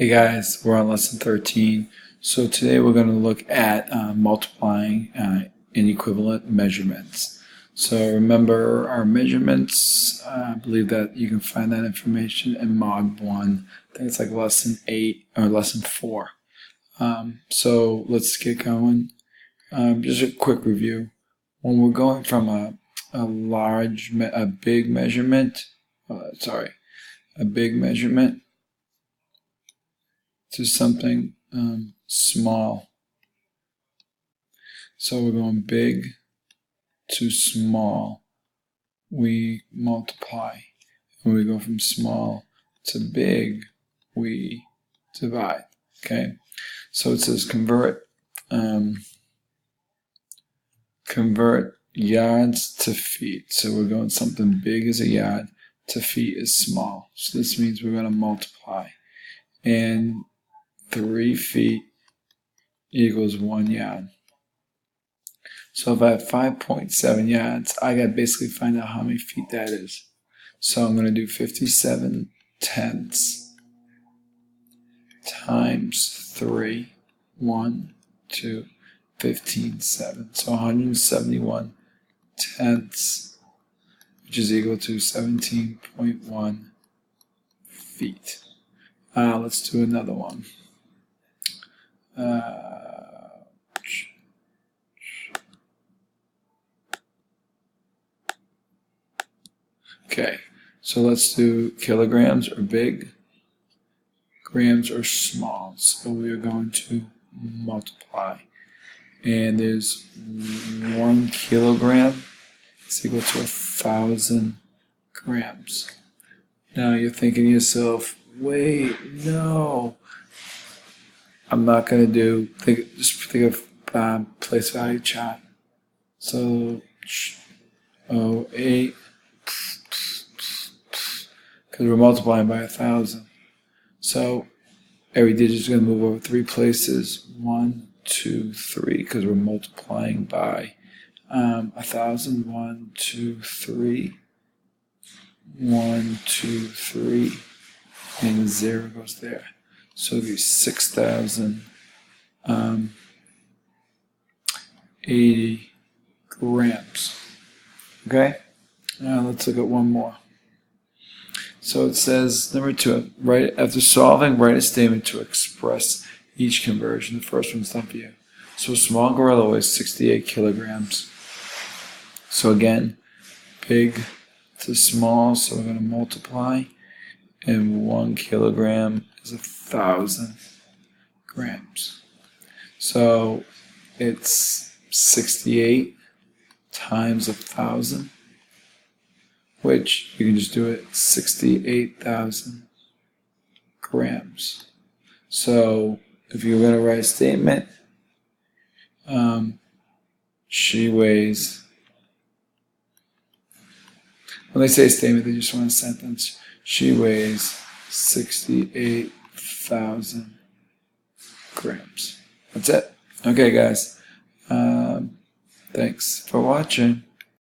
Hey guys, we're on lesson 13. So today we're going to look at multiplying in equivalent measurements. So remember our measurements. I believe that you can find that information in Mod 1. I think it's like lesson 8 or lesson 4. So let's get going. Just a quick review. When we're going from a big measurement to something small. So we're going big to small. We multiply. When we go from small to big, we divide. Okay. So it says convert yards to feet. So we're going something big is a yard to feet is small. So this means we're going to multiply. And 3 feet equals 1 yard. So if I have 5.7 yards, I got to basically find out how many feet that is. So I'm going to do 57 tenths times 3, 1, 2, 15, 7. So 171 tenths, which is equal to 17.1 feet. Let's do another one. Okay, so let's do kilograms or big, grams or small. So we are going to multiply. And there's 1 kilogram is equal to 1,000 grams. Now you're thinking to yourself, wait, no. I'm not going to do, just think of place value chart. So 08, because we're multiplying by 1,000. So every digit is going to move over 3 places. 1, 2, 3, because we're multiplying by 1,000. 1, 2, 3. 1, 2, 3. And 0 goes there. So it'll be 6,080 grams. Okay? Now let's look at one more. So it says, number 2, after solving, write a statement to express each conversion. The first one's done for you. So a small gorilla weighs 68 kilograms. So again, big to small, so we're going to multiply. And 1 kilogram is 1,000 grams. So it's 68 times 1,000, which you can just do it 68,000 grams. So if you're going to write a statement, she weighs, when they say a statement, they just want a sentence. She weighs 68,000 grams. That's it. Okay, guys. Thanks for watching.